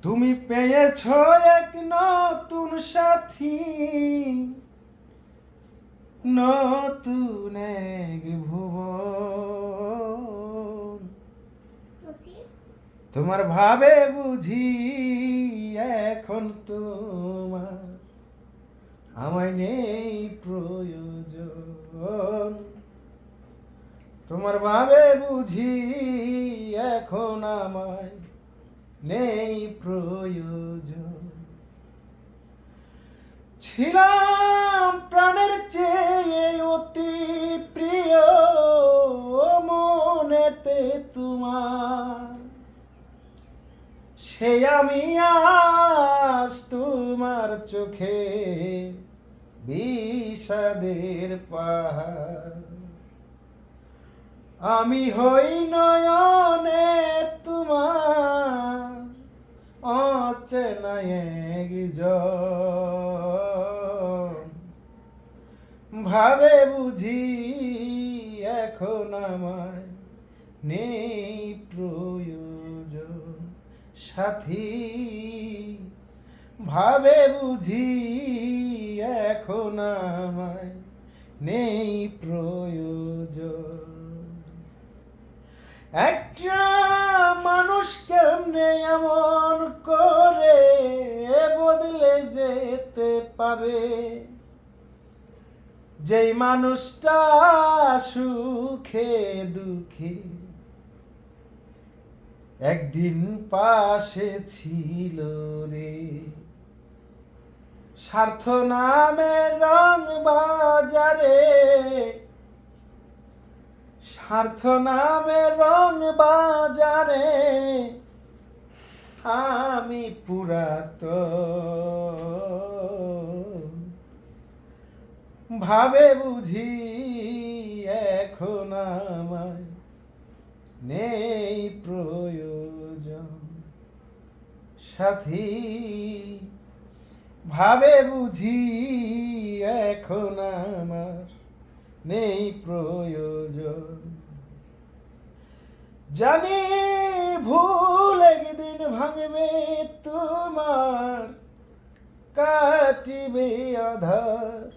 তুমি পেয়েছ এক নতুন সাথী, নতুন এক ভুবন। তোমার ভাবে বুঝি এখন তোমার আমায় নেই প্রয়োজন। তোমার ভাবে বুঝি এখন আমায় নেই প্রয়োজন। ছিলাম প্রাণের চেয়ে অতি প্রিয় মনেতে তোমার, সে আমি আজ তোমার চোখে বিষাদের পাহাড়। আমি হই নয়নে তোমার অচেনা একজন। ভাবে বুঝি এখন আমায় নেই প্রয়োজন সাথী। ভাবে বুঝি এখন আমায় নেই প্রয়োজন। একটা মানুষ কেমনে এমন করে বদলে যেতে পারে, যেই মানুষটা সুখে দুঃখে একদিন পাশে ছিল রে। স্বার্থ নামে রং বাজারে, স্বার্থ নামে রং বাজারে আমি পুরাতন। ভাবে বুঝি এখন আমায় নেই প্রয়োজন সাথী। ভাবে বুঝি এখন আমার নেই প্রয়োজন। জানি ভুল একদিন ভাঙবে তোমার, কাটিবে আধার।